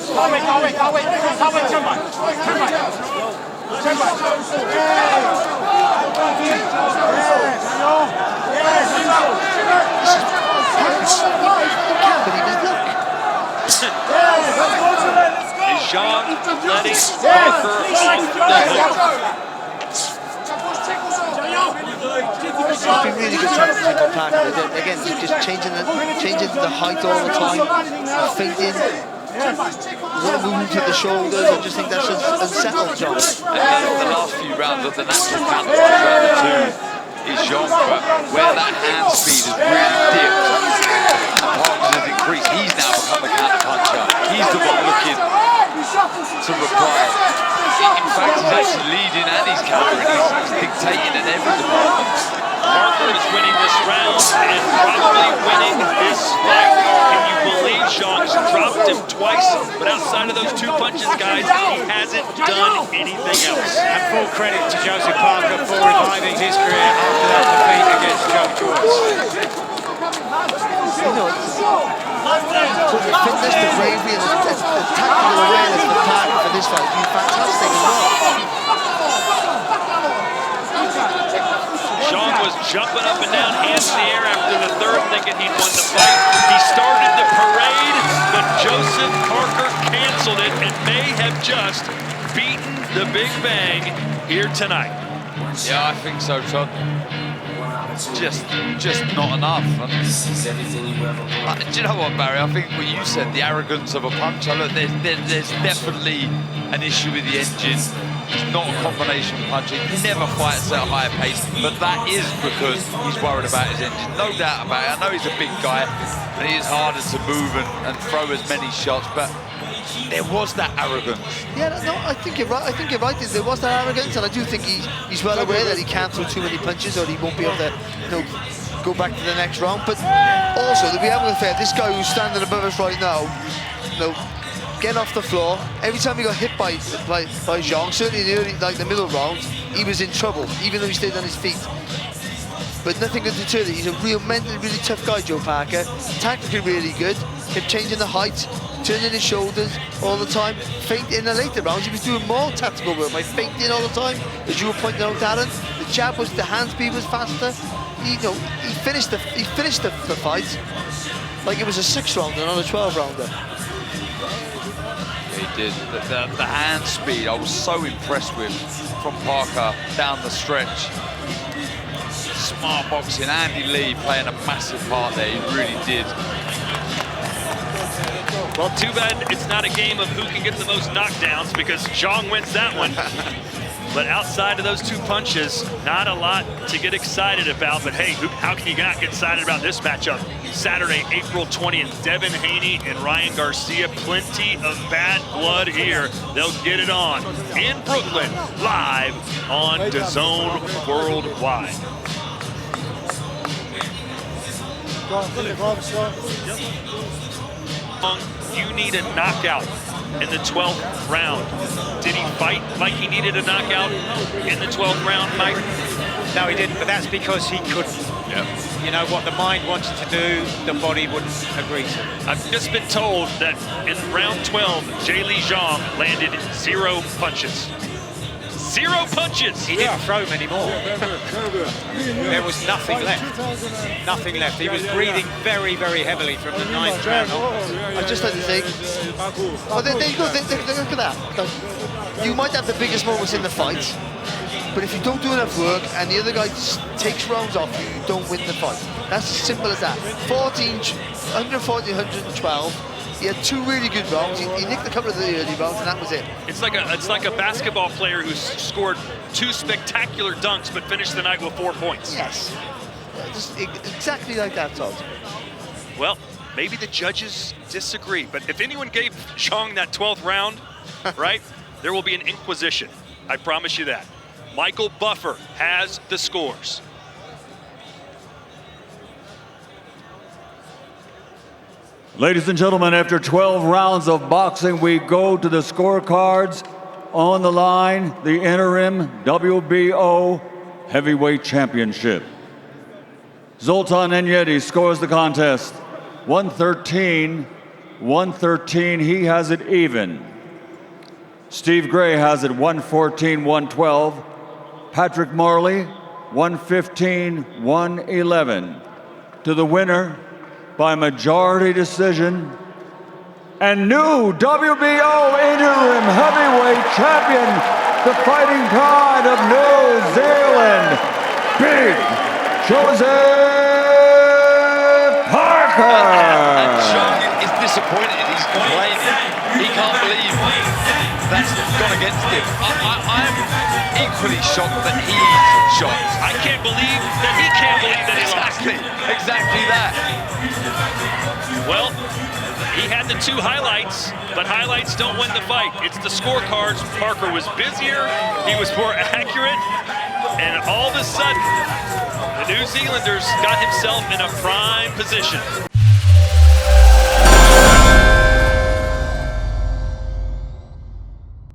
Is Zhang letting Parker off the hook? It's been really good tactics from Parker. Again, just changing the height all the time, feinting, movement to the shoulders. I just think that's unsettled Zhang. The last few rounds of the natural counter throughout the 2 is Zhang, but where that hand speed has really dipped, Parker has increased. He's now become the counter puncher. He's the one looking to reply. In fact, he's actually leading and he's countering. He's dictating in every department. Parker is winning this round and probably winning this fight. Can you believe Zhang's dropped him twice, but outside of those 2 punches, guys, he hasn't done anything else. And full credit to Joseph Parker for reviving his career after that defeat against Joe Joyce. You know, the fitness, the bravery, and the tactical awareness of Parker for this fight has been fantastic as well. Zhang was jumping up and down, hands in the air after the 3rd, thinking he'd won the fight. He started the parade, but Joseph Parker canceled it and may have just beaten the Big Bang here tonight. Yeah, I think so, Todd. Just not enough. Do you know what, Barry? I think what you said, the arrogance of a puncher. Look, there's definitely an issue with the engine. He's not a combination puncher. He never fights at a higher pace, but that is because he's worried about his engine. No doubt about it. I know he's a big guy, and he is harder to move and throw as many shots, but there was that arrogance. Yeah, no, I think you're right. I think you're right. There was that arrogance, and I do think he's well aware that he can't throw too many punches, or he won't be able to, go back to the next round. But also, to be able to fair, this guy who's standing above us right now, getting off the floor. Every time he got hit by Zhang, certainly in the early, the middle rounds, he was in trouble, even though he stayed on his feet. But nothing could deter that. He's a real mentally really tough guy, Joe Parker. Tactically really good. Kept changing the height, turning his shoulders all the time. Feinting in the later rounds, he was doing more tactical work by feinting all the time. As you were pointing out, Darren, the hand speed was faster. He finished the fight like it was a 6-rounder, not a 12-rounder. He did. The hand speed, I was so impressed with from Parker down the stretch. Smart boxing, Andy Lee playing a massive part there, he really did. Well, too bad it's not a game of who can get the most knockdowns, because Zhang wins that one. But outside of those 2 punches, not a lot to get excited about. But hey, how can you not get excited about this matchup? Saturday, April 20th, Devin Haney and Ryan Garcia. Plenty of bad blood here. They'll get it on in Brooklyn, live on DAZN Worldwide. You need a knockout in the 12th round. Did he fight like he needed a knockout in the 12th round, Mike? No, he didn't, but that's because he couldn't. Yep. You know, what the mind wanted to do, the body wouldn't agree to. I've just been told that in round 12, Zhilei Zhang landed 0 punches. 0 punches! He didn't throw many more. There was nothing left. Nothing left. He was breathing very, very heavily from the 9th round onwards. I just like to think, oh, there you go, look at that. You might have the biggest moments in the fight, but if you don't do enough work and the other guy just takes rounds off you, you don't win the fight. That's as simple as that. 140, 112. He had 2 really good rounds. He nicked a couple of the early rounds, and that was it. It's like a basketball player who scored 2 spectacular dunks but finished the night with 4 points. Yes. Just exactly like that, Todd. Well, maybe the judges disagree, but if anyone gave Zhang that 12th round, right, there will be an inquisition. I promise you that. Michael Buffer has the scores. Ladies and gentlemen, after 12 rounds of boxing, we go to the scorecards. On the line, the interim WBO Heavyweight Championship. Zoltan Enyedi scores the contest 113-113. He has it even. Steve Gray has it 114-112. Patrick Marley 115-111. To the winner, by majority decision, and new WBO interim heavyweight champion, the Fighting Pride of New Zealand, Big Joseph Parker. And Zhang is disappointed. He's complaining. He can't believe that's gone against him. I'm equally shocked that he's shocked. I can't believe that he can't believe that he lost. Exactly that. Well, he had the 2 highlights, but highlights don't win the fight. It's the scorecards. Parker was busier, he was more accurate, and all of a sudden, the New Zealanders got himself in a prime position.